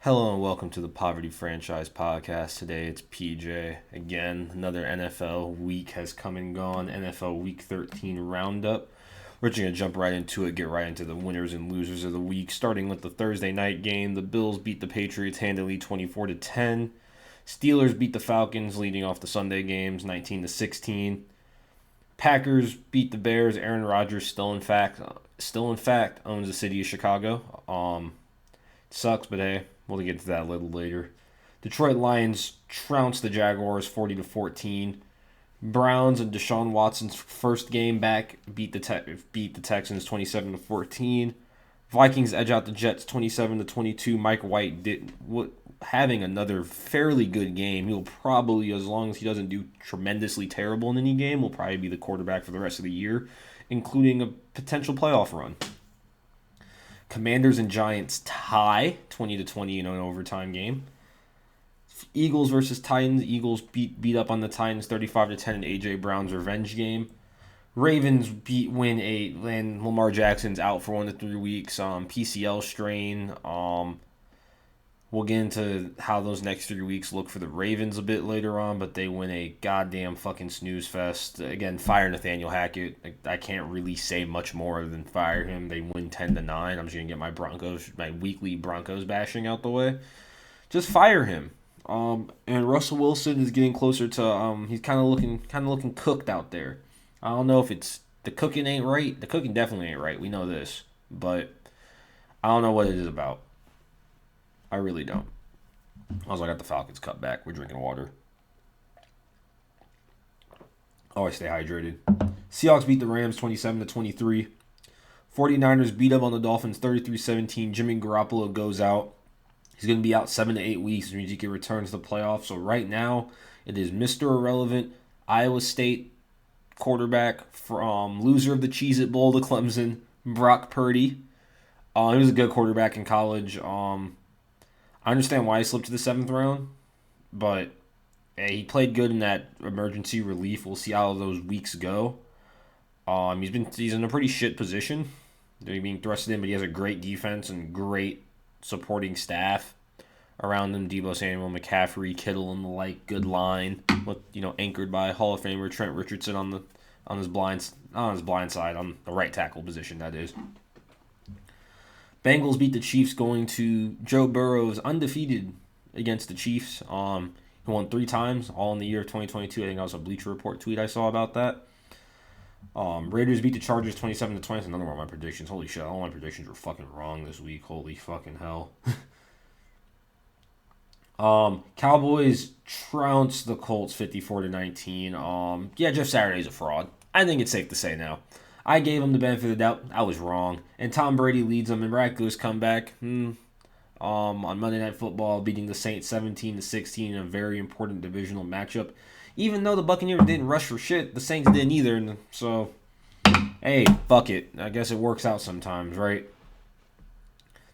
Hello and welcome to the Poverty Franchise Podcast. Today it's PJ. Again, another NFL week has come and gone. NFL Week 13 Roundup. We're just going to jump right into it, get right into the winners and losers of the week. Starting with the Thursday night game, the Bills beat the Patriots handily 24-10. Steelers beat the Falcons, leading off the Sunday games 19-16. Packers beat the Bears. Aaron Rodgers still in fact owns the city of Chicago. Sucks, but hey, we'll get to that a little later. Detroit Lions trounced the Jaguars 40-14. Browns and Deshaun Watson's first game back beat the Texans 27-14. Vikings edge out the Jets 27-22. Mike White having another fairly good game. He'll probably, as long as he doesn't do tremendously terrible in any game, will probably be the quarterback for the rest of the year, including a potential playoff run. Commanders and Giants tie 20-20 in an overtime game. Eagles versus Titans. Eagles beat up on the Titans 35-10 in A.J. Brown's revenge game. Ravens win 8, and Lamar Jackson's out for 1 to 3 weeks. PCL strain. We'll get into how those next 3 weeks look for the Ravens a bit later on, but they win a goddamn fucking snooze fest. Again, fire Nathaniel Hackett. I can't really say much more than fire him. They win 10-9. I'm just gonna get my weekly Broncos bashing out the way. Just fire him. And Russell Wilson is getting closer to he's kind of looking cooked out there. I don't know if it's the cooking ain't right. The cooking definitely ain't right. We know this, but I don't know what it is about. I really don't. Also, I got the Falcons cut back. We're drinking water. Always stay hydrated. Seahawks beat the Rams 27-23. 49ers beat up on the Dolphins 33-17. Jimmy Garoppolo goes out. He's going to be out 7 to 8 weeks, which means he can return to the playoffs. So right now, it is Mr. Irrelevant, Iowa State quarterback from loser of the Cheez-It Bowl to Clemson, Brock Purdy. He was a good quarterback in college. I understand why he slipped to the 7th round, but hey, he played good in that emergency relief. We'll see how those weeks go. He's in a pretty shit position. They're being thrusted in, but he has a great defense and great supporting staff around him. Deebo Samuel, McCaffrey, Kittle, and the like. Good line, anchored by Hall of Famer Trent Richardson on his blind side, on the right tackle position. That is. Bengals beat the Chiefs going to Joe Burrow's undefeated against the Chiefs. He won 3 times, all in the year of 2022. I think that was a Bleacher Report tweet I saw about that. Raiders beat the Chargers 27-20. That's another one of my predictions. Holy shit, all my predictions were fucking wrong this week. Holy fucking hell. Cowboys trounced the Colts 54-19. Jeff Saturday's a fraud. I think it's safe to say now. I gave him the benefit of the doubt. I was wrong. And Tom Brady leads them in miraculous comeback. On Monday Night Football, beating the Saints 17-16 in a very important divisional matchup. Even though the Buccaneers didn't rush for shit, the Saints didn't either. So, hey, fuck it. I guess it works out sometimes, right?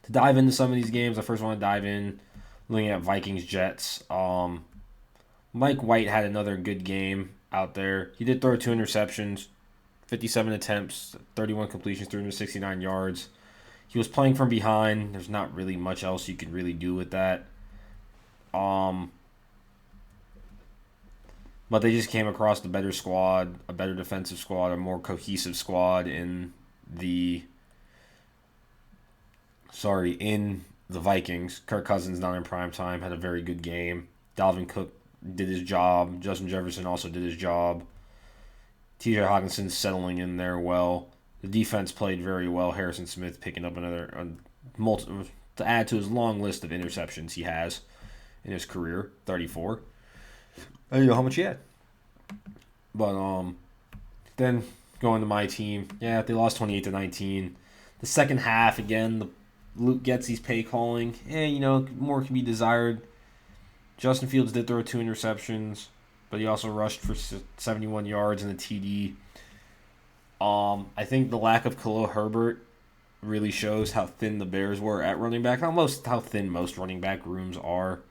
To dive into some of these games, I first want to dive in looking at Vikings-Jets. Mike White had another good game out there. He did throw 2 interceptions. 57 attempts, 31 completions, 369 yards. He was playing from behind. There's not really much else you could really do with that. But they just came across the better squad, a better defensive squad, a more cohesive squad in the Vikings. Kirk Cousins not in prime time, had a very good game. Dalvin Cook did his job. Justin Jefferson also did his job. T.J. Hawkinson's settling in there well. The defense played very well. Harrison Smith picking up another to add to his long list of interceptions he has in his career, 34. I don't know how much he had. But then going to my team, they lost 28-19. The second half again, Luke Getsy's play calling. More can be desired. Justin Fields did throw 2 interceptions, but he also rushed for 71 yards in the TD. I think the lack of Khalil Herbert really shows how thin the Bears were at running back. How thin most running back rooms are.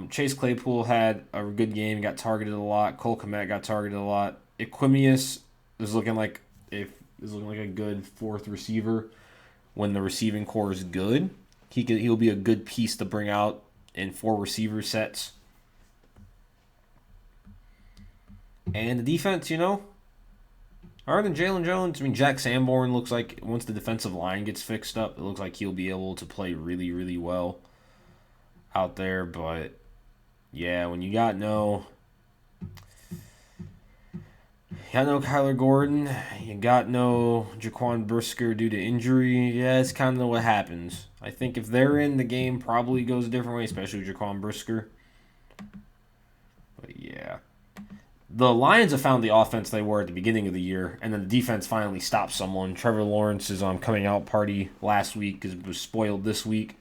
Chase Claypool had a good game, got targeted a lot. Cole Kmet got targeted a lot. Equimius is looking like a good 4th receiver when the receiving core is good. He'll be a good piece to bring out in 4 receiver sets. And the defense, other than Jalen Jones, Jack Sanborn looks like once the defensive line gets fixed up, it looks like he'll be able to play really, really well out there. But yeah, when you got no Kyler Gordon, you got no Jaquan Brisker due to injury, yeah, it's kind of what happens. I think if they're in, the game probably goes a different way, especially with Jaquan Brisker. But yeah. The Lions have found the offense they were at the beginning of the year, and then the defense finally stopped someone. Trevor Lawrence's coming out party last week was spoiled this week.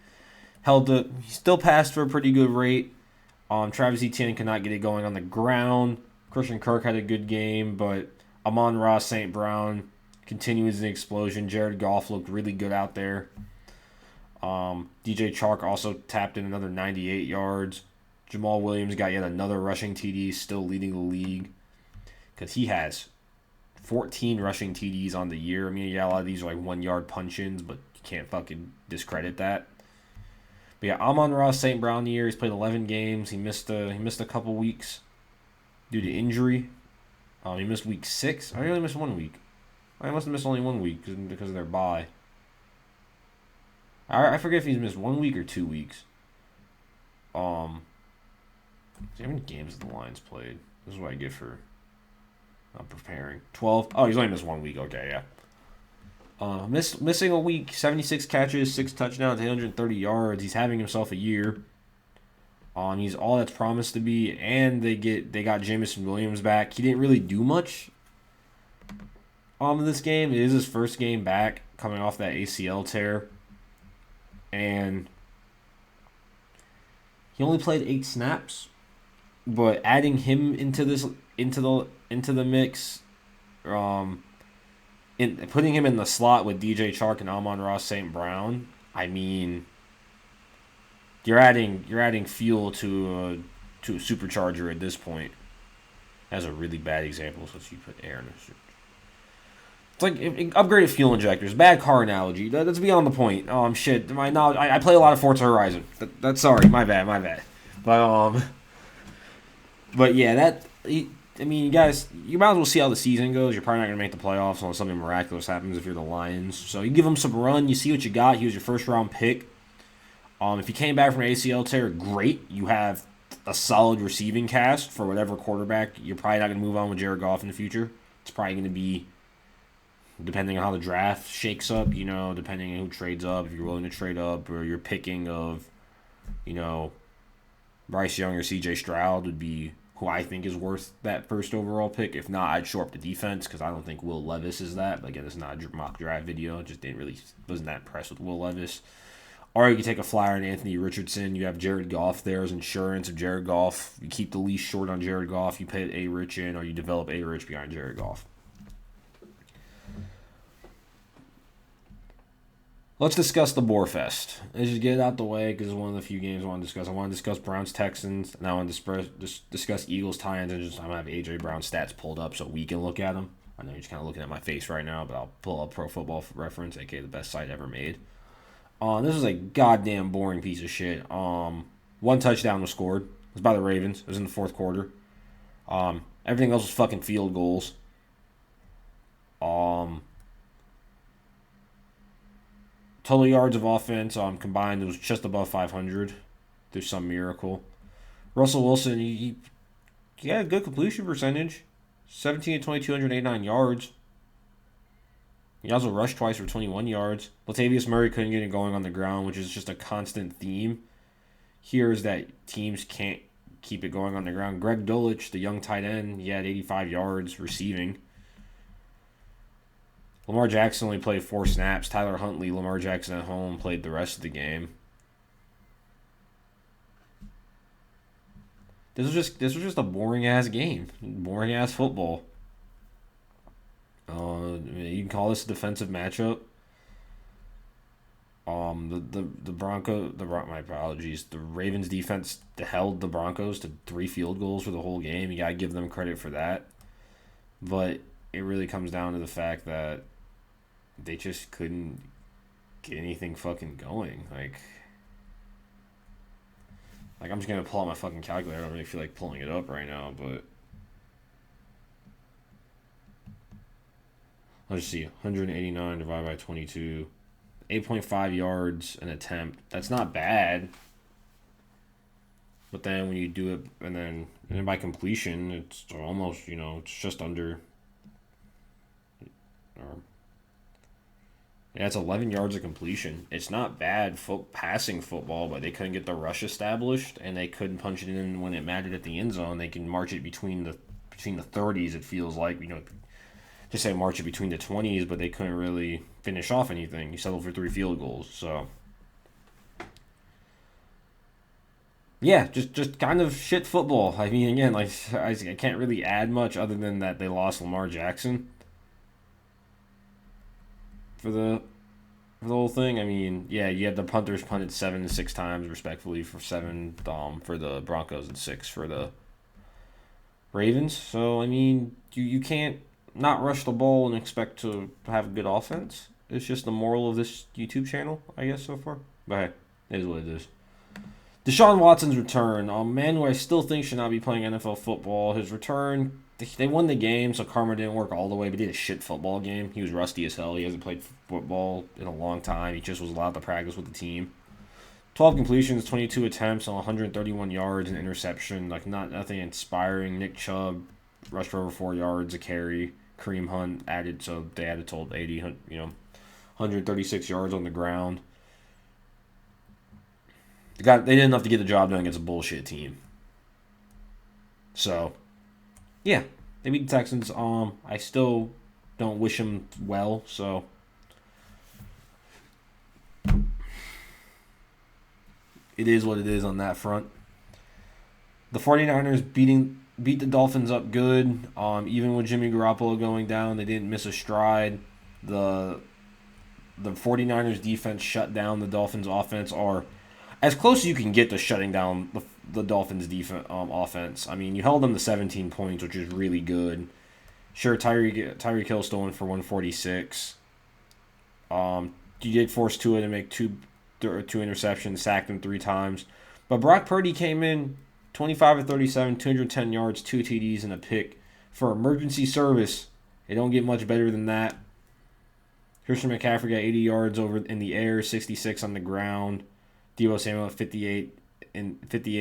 He still passed for a pretty good rate. Travis Etienne could not get it going on the ground. Christian Kirk had a good game, but Amon-Ra St. Brown continues the explosion. Jared Goff looked really good out there. DJ Chark also tapped in another 98 yards. Jamal Williams got yet another rushing TD, still leading the league. Because he has 14 rushing TDs on the year. A lot of these are like 1-yard punch-ins, but you can't fucking discredit that. But yeah, Amon-Ra St. Brown the year. He's played 11 games. He missed a couple weeks due to injury. He missed week 6. I only missed 1 week. I must have missed only 1 week because of their bye. I forget if he's missed 1 week or 2 weeks. How many games have the Lions played? This is what I get for not preparing. 12. Oh, he's only missed 1 week. Okay, yeah. Missing a week. 76 catches, 6 touchdowns, 830 yards. He's having himself a year. He's all that's promised to be, and they got Jameson Williams back. He didn't really do much. In this game, it is his first game back, coming off that ACL tear, and he only played 8 snaps. But adding him into the mix, putting him in the slot with DJ Chark and Amon-Ra St. Brown, you're adding fuel to a supercharger at this point. That's a really bad example, so you put air in it. It's like upgraded fuel injectors. Bad car analogy. That's beyond the point. Shit. My knowledge. I play a lot of Forza Horizon. That's sorry. My bad. But yeah, you guys, you might as well see how the season goes. You're probably not going to make the playoffs unless something miraculous happens if you're the Lions. So you give him some run. You see what you got. He was your first-round pick. If he came back from an ACL tear, great. You have a solid receiving cast for whatever quarterback. You're probably not going to move on with Jared Goff in the future. It's probably going to be, depending on how the draft shakes up, depending on who trades up, if you're willing to trade up, or you're picking of, Bryce Young or CJ Stroud would be who I think is worth that first overall pick. If not, I'd shore up the defense because I don't think Will Levis is that. But again, it's not a mock draft video. Just wasn't that impressed with Will Levis. Or you could take a flyer on Anthony Richardson. You have Jared Goff there as insurance. If Jared Goff, you keep the leash short on Jared Goff, you pay A-Rich in, or you develop A-Rich behind Jared Goff. Let's discuss the Boarfest. Let's just get it out the way because it's one of the few games I want to discuss. I want to discuss Browns-Texans, and I want to discuss Eagles-Titans, and I'm going to have A.J. Brown stats pulled up so we can look at them. I know you're just kind of looking at my face right now, but I'll pull up Pro Football Reference, a.k.a. the best site ever made. This was a goddamn boring piece of shit. 1 touchdown was scored. It was by the Ravens. It was in the 4th quarter. Everything else was fucking field goals. Total yards of offense combined, it was just above 500 through some miracle. Russell Wilson, he had a good completion percentage. 17 to 22, 189 yards. He also rushed twice for 21 yards. Latavius Murray couldn't get it going on the ground, which is just a constant theme. Here is that teams can't keep it going on the ground. Greg Dulcich, the young tight end, he had 85 yards receiving. Lamar Jackson only played 4 snaps. Tyler Huntley, Lamar Jackson at home, played the rest of the game. This was just a boring ass game, boring ass football. You can call this a defensive matchup. My apologies. The Ravens defense held the Broncos to 3 field goals for the whole game. You gotta give them credit for that. But it really comes down to the fact that they just couldn't get anything fucking going. Like, Like, I'm just going to pull out my fucking calculator. I don't really feel like pulling it up right now, but let's see. 189 divided by 22. 8.5 yards an attempt. That's not bad. But then when you do it, and then by completion, it's almost, it's just under. Or, yeah, it's 11 yards of completion. It's not bad passing football, but they couldn't get the rush established, and they couldn't punch it in when it mattered at the end zone. They can march it between the 30s. It feels like, just say march it between the 20s, but they couldn't really finish off anything. You settled for 3 field goals, so. Yeah, just kind of shit football. I mean, again, like I can't really add much other than that they lost Lamar Jackson for the whole thing. I mean, yeah, you had the punters punted 7 to 6 times respectfully for 7 for the Broncos and 6 for the Ravens. So I mean, you can't not rush the ball and expect to have a good offense. It's just the moral of this YouTube channel, I guess, so far. But hey, it is what it is. Deshaun Watson's return. Man who I still think should not be playing NFL football. His return, they won the game, so karma didn't work all the way, but he did a shit football game. He was rusty as hell. He hasn't played football in a long time. He just was allowed to practice with the team. 12 completions, 22 attempts on 131 yards, and interception. Like, nothing inspiring. Nick Chubb rushed for over 4 yards a carry. Kareem Hunt added, so they added to 80, 136 yards on the ground. They did enough to get the job done against a bullshit team. So, yeah, they beat the Texans. I still don't wish them well, so it is what it is on that front. The 49ers beat the Dolphins up good. Even with Jimmy Garoppolo going down, they didn't miss a stride. The 49ers defense shut down the Dolphins offense, or as close as you can get to shutting down the Dolphins' offense. I mean, you held them to 17 points, which is really good. Sure, Tyreek Hill still went for 146. You did force Tua to make two interceptions, sacked him 3 times. But Brock Purdy came in 25 of 37, 210 yards, 2 TDs, and a pick for emergency service. They don't get much better than that. Christian McCaffrey got 80 yards over in the air, 66 on the ground. Deebo Samuel at 58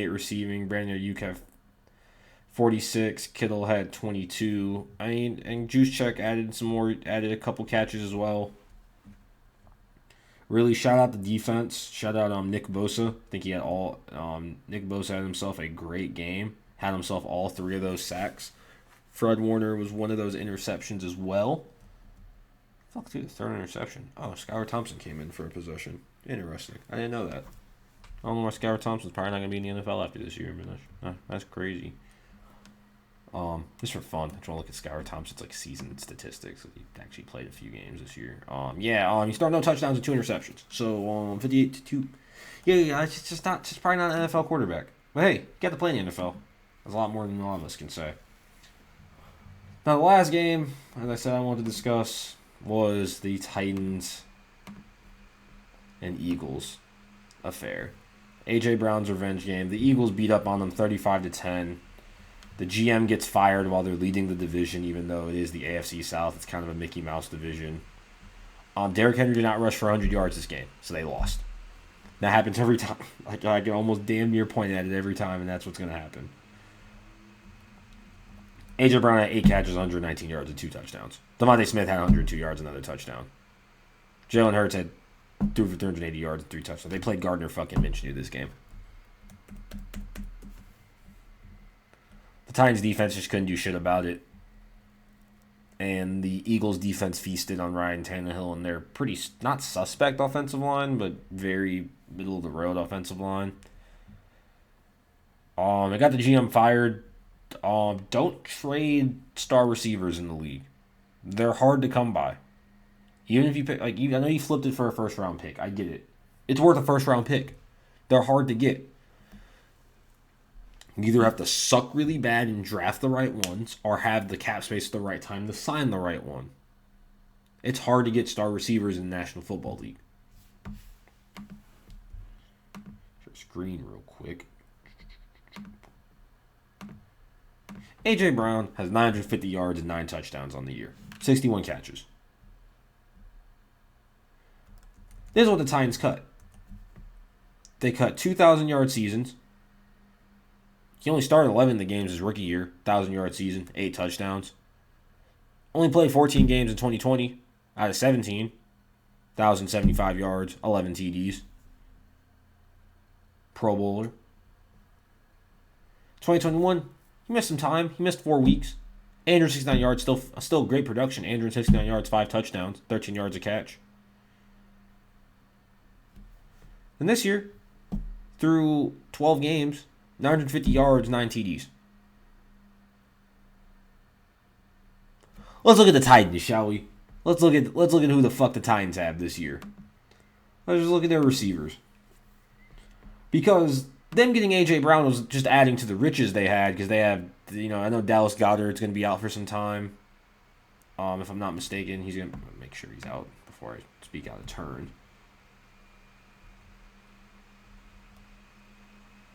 receiving. Brandon Ayuk had 46. Kittle had 22. I mean, and Juszczyk added a couple catches as well. Really, shout out the defense. Shout out Nick Bosa. I think he had Nick Bosa had himself a great game. Had himself all 3 of those sacks. Fred Warner was one of those interceptions as well. Fuck, dude, the 3rd interception. Oh, Skylar Thompson came in for a possession. Interesting. I didn't know that. I don't know why Skylar Thompson's probably not going to be in the NFL after this year. That's crazy. Just for fun, I just want to look at Skylar Thompson's season statistics. He actually played a few games this year. He started no touchdowns and 2 interceptions. So 58 to 2. Yeah, it's probably not an NFL quarterback. But hey, get to play in the NFL. That's a lot more than a lot of us can say. Now the last game, as I said, I wanted to discuss was the Titans and Eagles affair. AJ Brown's revenge game. The Eagles beat up on them 35 to 10. The GM gets fired while they're leading the division, even though it is the AFC South. It's kind of a Mickey Mouse division. Derrick Henry did not rush for 100 yards this game, so they lost. That happens every time. I can almost damn near point at it every time, and that's what's going to happen. AJ Brown had 8 catches, 119 yards, and 2 touchdowns. Devontae Smith had 102 yards, another touchdown. Jalen Hurts had 2 for 380 yards and 3 touchdowns. They played Gardner fucking Minshew this game. The Titans defense just couldn't do shit about it. And the Eagles defense feasted on Ryan Tannehill and their pretty, not suspect offensive line, but very middle-of-the-road offensive line. I got the GM fired. Don't trade star receivers in the league. They're hard to come by. Even if you pick, I know you flipped it for a first-round pick. I get it. It's worth a first-round pick. They're hard to get. You either have to suck really bad and draft the right ones, or have the cap space at the right time to sign the right one. It's hard to get star receivers in the National Football League. Share screen real quick. A.J. Brown has 950 yards and 9 touchdowns on the year. 61 catches. This is what the Titans cut. They cut 2,000-yard seasons. He only started 11 of the games his rookie year. 1,000-yard season, 8 touchdowns. Only played 14 games in 2020 out of 17. 1,075 yards, 11 TDs. Pro Bowler. 2021, he missed some time. He missed 4 weeks. 869 yards, still great production. 869 yards, 5 touchdowns, 13 yards a catch. And this year, through 12 games, 950 yards, 9 TDs. Let's look at the Titans, shall we? Let's look at who the fuck the Titans have this year. Let's just look at their receivers. Because them getting A.J. Brown was just adding to the riches they had, because they have, I know Dallas Goedert's going to be out for some time. If I'm not mistaken, he's going to make sure he's out before I speak out of turn.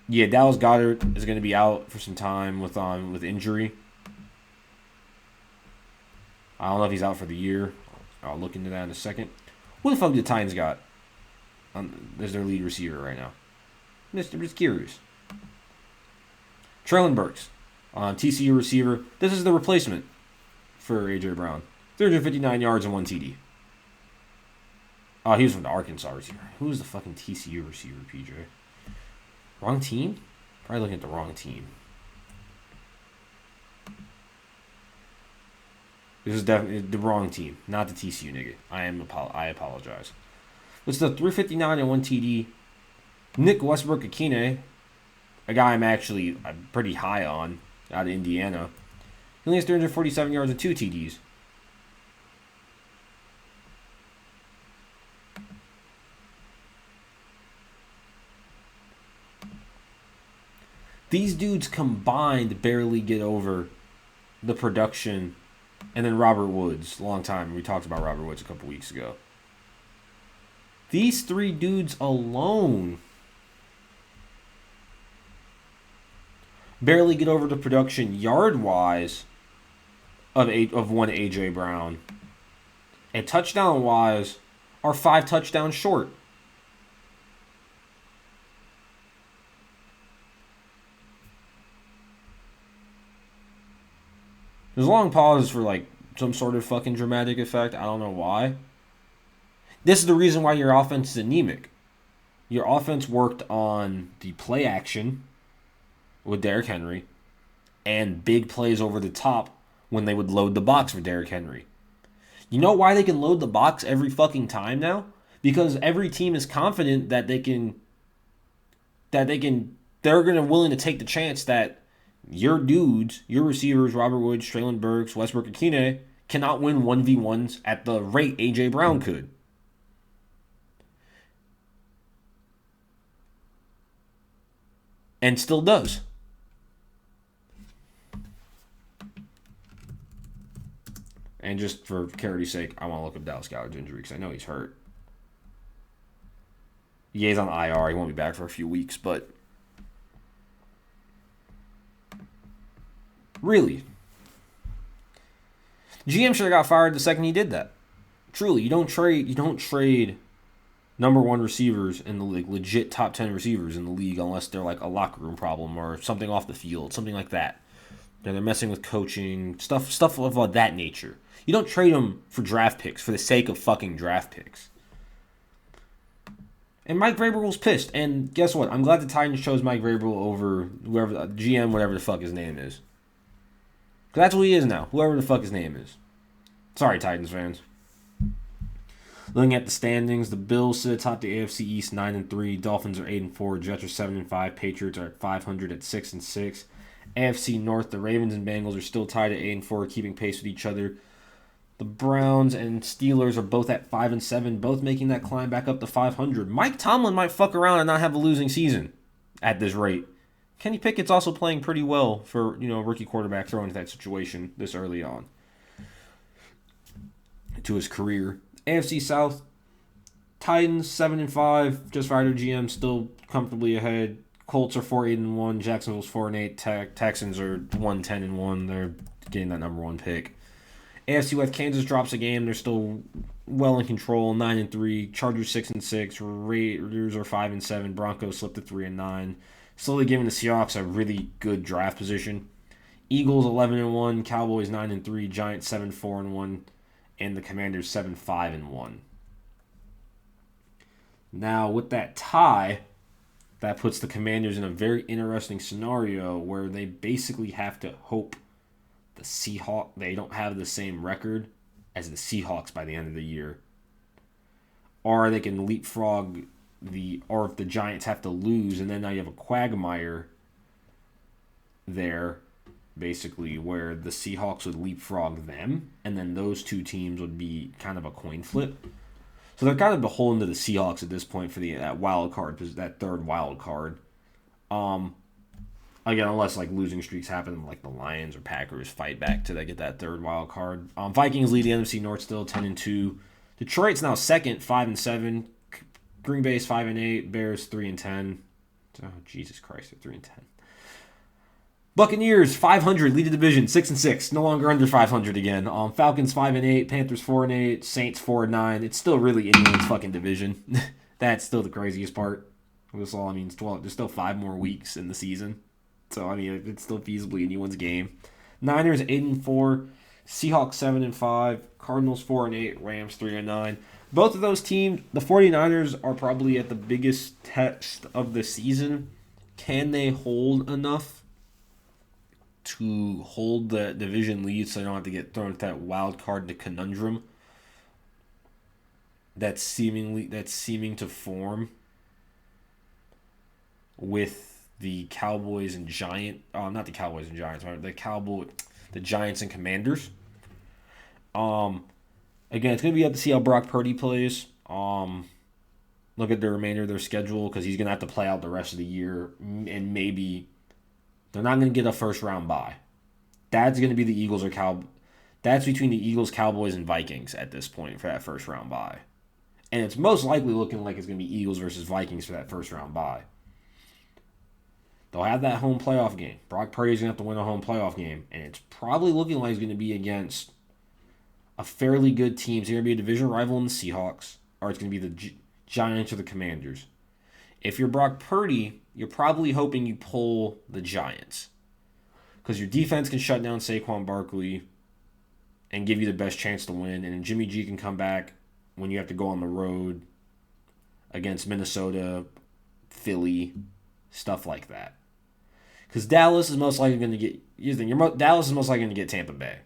Yeah, Dallas Goedert is going to be out for some time with injury. I don't know if he's out for the year. I'll look into that in a second. Who the fuck do the Titans got as their lead receiver right now? I'm just curious. Traylon Burks, TCU receiver. This is the replacement for A.J. Brown. 359 yards and 1 TD. Oh, he was from the Arkansas receiver. Who was the fucking TCU receiver, PJ? Wrong team? Probably looking at the wrong team. This is definitely the wrong team, not the TCU nigga. I apologize. It's the 359 and 1 TD. Nick Westbrook-Akine, a guy I'm pretty high on out of Indiana. He only has 347 yards and 2 TDs. These dudes combined barely get over the production. And then Robert Woods, long time. We talked about Robert Woods a couple weeks ago. These 3 dudes alone barely get over the production yard-wise of one A.J. Brown. And touchdown-wise are 5 touchdowns short. There's long pauses for some sort of fucking dramatic effect. I don't know why. This is the reason why your offense is anemic. Your offense worked on the play action with Derrick Henry and big plays over the top when they would load the box for Derrick Henry. You know why they can load the box every fucking time now? Because every team is confident that they're willing to take the chance that your dudes, your receivers, Robert Woods, Traylon Burks, Westbrook-Akine, cannot win 1v1s at the rate A.J. Brown could. And still does. And just for clarity's sake, I want to look up Dallas Goedert's injury because I know he's hurt. Yeah, he's on IR. He won't be back for a few weeks, but really, GM should have got fired the second he did that. Truly, you don't trade number 1 receivers in the league, legit top 10 receivers in the league, unless they're like a locker room problem or something off the field, something like that. They're messing with coaching, stuff of that nature. You don't trade them for draft picks for the sake of fucking draft picks. And Mike Vrabel's pissed. And guess what? I'm glad the Titans chose Mike Vrabel over whoever GM, whatever the fuck his name is. Because that's what he is now. Whoever the fuck his name is. Sorry, Titans fans. Looking at the standings, the Bills sit atop the AFC East 9-3. Dolphins are 8-4. Jets are 7-5. Patriots are at 500 at 6-6. AFC North, the Ravens and Bengals are still tied at 8-4, keeping pace with each other. The Browns and Steelers are both at 5-7, both making that climb back up to 500. Mike Tomlin might fuck around and not have a losing season at this rate. Kenny Pickett's also playing pretty well for, a rookie quarterback thrown into that situation this early on to his career. AFC South, Titans 7-5, just fired their GM, still comfortably ahead. Colts are 4-8-1. Jacksonville's 4-8. Texans are 1-10-1. They're getting that number 1 pick. AFC West, Kansas drops a game. They're still well in control, 9-3. Chargers 6-6. Raiders are 5-7. Broncos slipped to 3-9. Slowly giving the Seahawks a really good draft position. Eagles 11-1. Cowboys 9-3. Giants 7-4-1. And the Commanders 7-5-1. Now with that tie, that puts the Commanders in a very interesting scenario where they basically have to hope they don't have the same record as the Seahawks by the end of the year. Or they can leapfrog or if the Giants have to lose, and then now you have a quagmire there, basically, where the Seahawks would leapfrog them, and then those two teams would be kind of a coin flip. So they're kind of beholden to the Seahawks at this point for that wild card, that third wild card. Again, unless like losing streaks happen, like the Lions or Packers fight back till they get that third wild card. Vikings lead the NFC North still 10-2. Detroit's now second, 5-7. Green Bay's 5-8. Bears 3-10. Oh Jesus Christ, they're 3-10. Buccaneers 500 lead the division 6-6, no longer under 500 again. Falcons 5-8, Panthers 4-8, Saints 4-9. It's still really anyone's fucking division. That's still the craziest part. This all I mean is 12. There's still 5 more weeks in the season, so I mean it's still feasibly anyone's game. Niners 8-4, Seahawks 7-5, Cardinals 4-8, Rams 3-9. Both of those teams, the 49ers are probably at the biggest test of the season. Can they hold enough to hold the division lead so they don't have to get thrown into that wild card to conundrum that's seeming to form with the Cowboys and not the Cowboys and Giants, right? The Giants and Commanders. Again, it's going to be up to see how Brock Purdy plays. Look at the remainder of their schedule because he's going to have to play out the rest of the year, and maybe they're not going to get a first-round bye. That's going to be the Eagles or That's between the Eagles, Cowboys, and Vikings at this point for that first-round bye. And it's most likely looking like it's going to be Eagles versus Vikings for that first-round bye. They'll have that home playoff game. Brock Purdy's going to have to win a home playoff game. And it's probably looking like it's going to be against a fairly good team. It's going to be a division rival in the Seahawks, or it's going to be the Giants or the Commanders. If you're Brock Purdy, you're probably hoping you pull the Giants because your defense can shut down Saquon Barkley and give you the best chance to win, and Jimmy G can come back when you have to go on the road against Minnesota, Philly, stuff like that. Because Dallas is most likely going to get Dallas is most likely going to get Tampa Bay.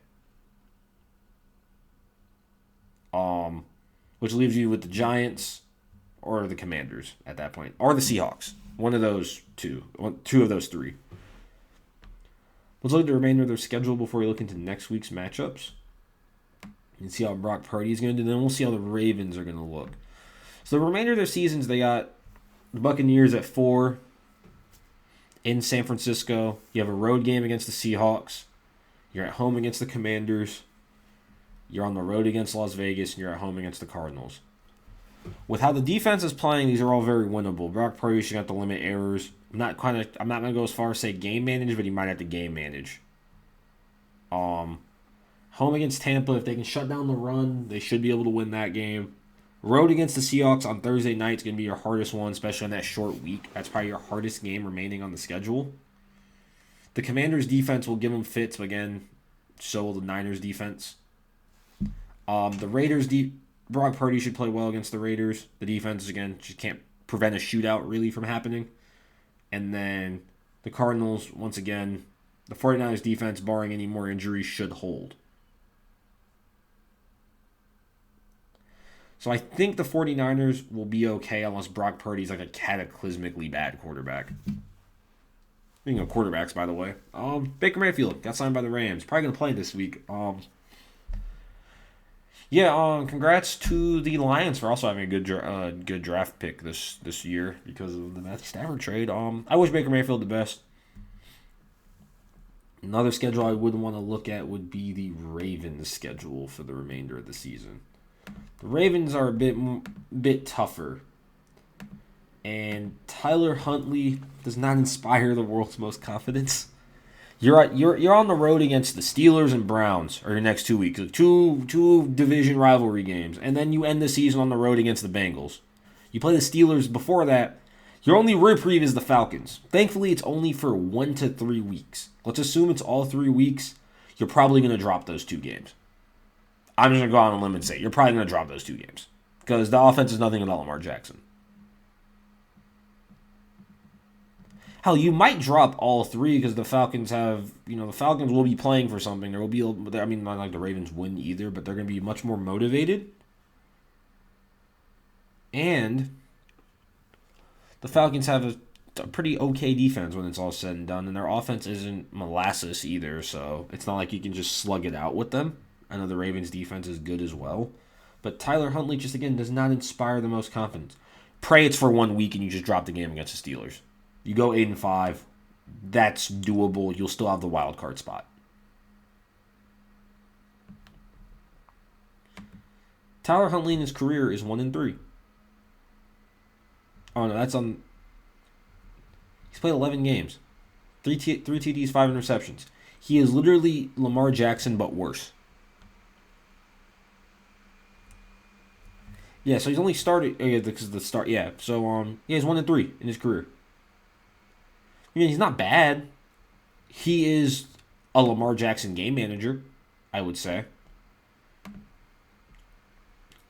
Which leaves you with the Giants or the Commanders at that point, or the Seahawks. One of those two. Two of those three. Let's look at the remainder of their schedule before we look into next week's matchups. And see how Brock Purdy is going to do. Then we'll see how the Ravens are going to look. So the remainder of their seasons, they got the Buccaneers at 4 in San Francisco. You have a road game against the Seahawks. You're at home against the Commanders. You're on the road against Las Vegas, and you're at home against the Cardinals. With how the defense is playing, these are all very winnable. Brock Purdy should have to limit errors. I'm not going to go as far as say game manage, but he might have to game manage. Home against Tampa, if they can shut down the run, they should be able to win that game. Road against the Seahawks on Thursday night is going to be your hardest one, especially on that short week. That's probably your hardest game remaining on the schedule. The Commanders' defense will give them fits, but again, so will the Niners' defense. The Raiders' Brock Purdy should play well against the Raiders. The defense, again, just can't prevent a shootout really from happening. And then the Cardinals, once again, the 49ers' defense, barring any more injuries, should hold. So I think the 49ers will be okay unless Brock Purdy's like a cataclysmically bad quarterback. Speaking of quarterbacks, by the way, Baker Mayfield got signed by the Rams. Probably going to play this week. Congrats to the Lions for also having a good draft pick this year because of the Matthew Stafford trade. I wish Baker Mayfield the best. Another schedule I would want to look at would be the Ravens schedule for the remainder of the season. The Ravens are a bit tougher. And Tyler Huntley does not inspire the world's most confidence. You're on the road against the Steelers and Browns or your next 2 weeks, two division rivalry games, and then you end the season on the road against the Bengals. You play the Steelers before that. Your only reprieve is the Falcons. Thankfully, it's only for 1 to 3 weeks. Let's assume it's all 3 weeks. You're probably going to drop those 2 games. I'm just going to go out on a limb and say you're probably going to drop those 2 games because the offense is nothing without Lamar Jackson. Hell, you might drop all 3 because the Falcons have, the Falcons will be playing for something. There will be, not like the Ravens win either, but they're going to be much more motivated. And the Falcons have a pretty okay defense when it's all said and done, and their offense isn't molasses either, so it's not like you can just slug it out with them. I know the Ravens' defense is good as well, but Tyler Huntley just, again, does not inspire the most confidence. Pray it's for 1 week and you just drop the game against the Steelers. You go 8-5, that's doable. You'll still have the wild card spot. Tyler Huntley in his career is 1-3. Oh no, that's on. He's played 11 games, 3 TDs, 5 interceptions. He is literally Lamar Jackson but worse. Yeah, so he's only started because the start. Yeah, so he's 1-3 in his career. I mean, he's not bad. He is a Lamar Jackson game manager, I would say.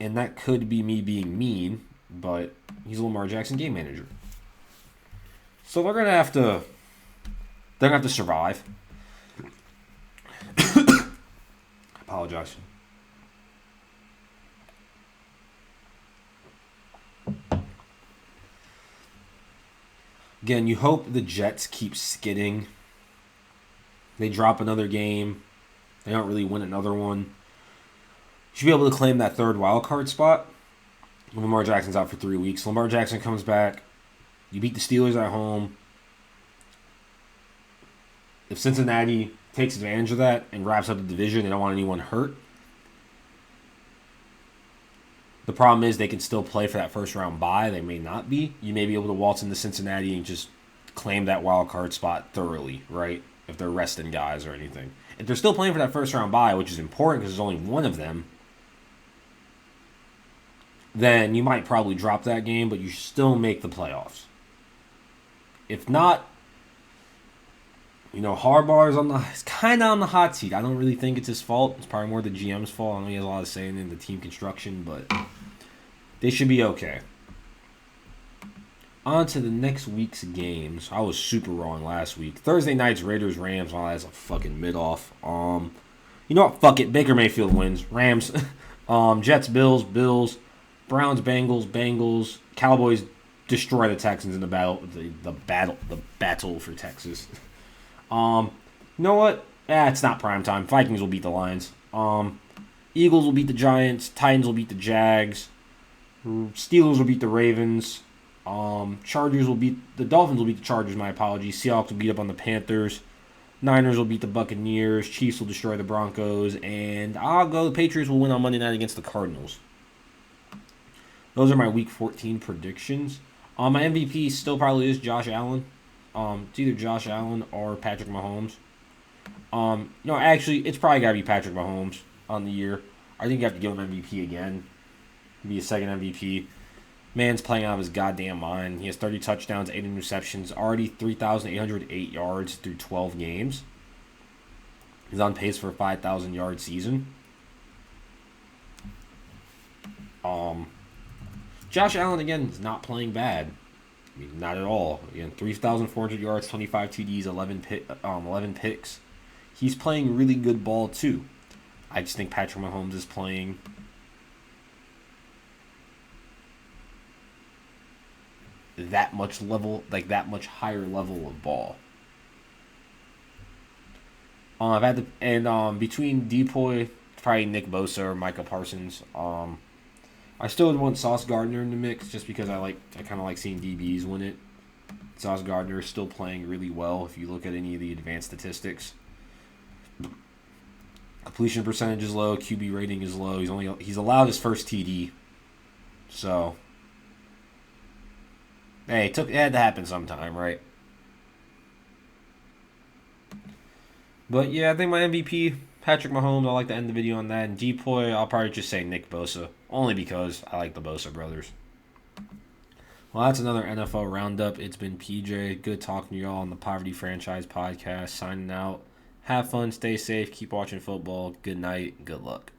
And that could be me being mean, but he's a Lamar Jackson game manager. So they're gonna have to survive. I apologize. Again, you hope the Jets keep skidding. They drop another game. They don't really win another one. You should be able to claim that third wild card spot. Lamar Jackson's out for 3 weeks. Lamar Jackson comes back. You beat the Steelers at home. If Cincinnati takes advantage of that and wraps up the division, they don't want anyone hurt. The problem is they can still play for that first round bye. They may not be. You may be able to waltz into Cincinnati and just claim that wild card spot thoroughly, right? If they're resting guys or anything. If they're still playing for that first round bye, which is important because there's only one of them, then you might probably drop that game, but you still make the playoffs. If not, Harbaugh is kind of on the hot seat. I don't really think it's his fault. It's probably more the GM's fault. I know he has a lot of say in the team construction, but they should be okay. On to the next week's games. I was super wrong last week. Thursday night's Raiders-Rams. Oh, that's a fucking mid-off. You know what? Fuck it. Baker Mayfield wins. Rams. Jets-Bills. Bills. Browns-Bengals. Cowboys destroy the Texans in the battle for Texas. You know what? It's not prime time. Vikings will beat the Lions. Eagles will beat the Giants. Titans will beat the Jags. Steelers will beat the Ravens. Dolphins will beat the Chargers, my apologies. Seahawks will beat up on the Panthers. Niners will beat the Buccaneers. Chiefs will destroy the Broncos. And the Patriots will win on Monday night against the Cardinals. Those are my Week 14 predictions. My MVP still probably is Josh Allen. It's either Josh Allen or Patrick Mahomes. Actually, it's probably got to be Patrick Mahomes on the year. I think you have to give him MVP again. Be a second MVP. Man's playing out of his goddamn mind. He has 30 touchdowns, 8 interceptions, already 3,808 yards through 12 games. He's on pace for a 5,000-yard season. Josh Allen, again, is not playing bad. I mean, not at all. Again, 3,400 yards, 25 TDs, 11 picks. He's playing really good ball, too. I just think Patrick Mahomes is playing that much higher level of ball. Between Depoy, probably Nick Bosa or Micah Parsons. I still would want Sauce Gardner in the mix just because I kind of like seeing DBs win it. Sauce Gardner is still playing really well if you look at any of the advanced statistics. Completion percentage is low, QB rating is low. He's allowed his first TD. So Hey, it had to happen sometime, right? But yeah, I think my MVP, Patrick Mahomes. I like to end the video on that. And Depoy, I'll probably just say Nick Bosa, only because I like the Bosa brothers. Well, that's another NFL roundup. It's been PJ. Good talking to y'all on the Poverty Franchise podcast. Signing out. Have fun, stay safe, keep watching football. Good night, good luck.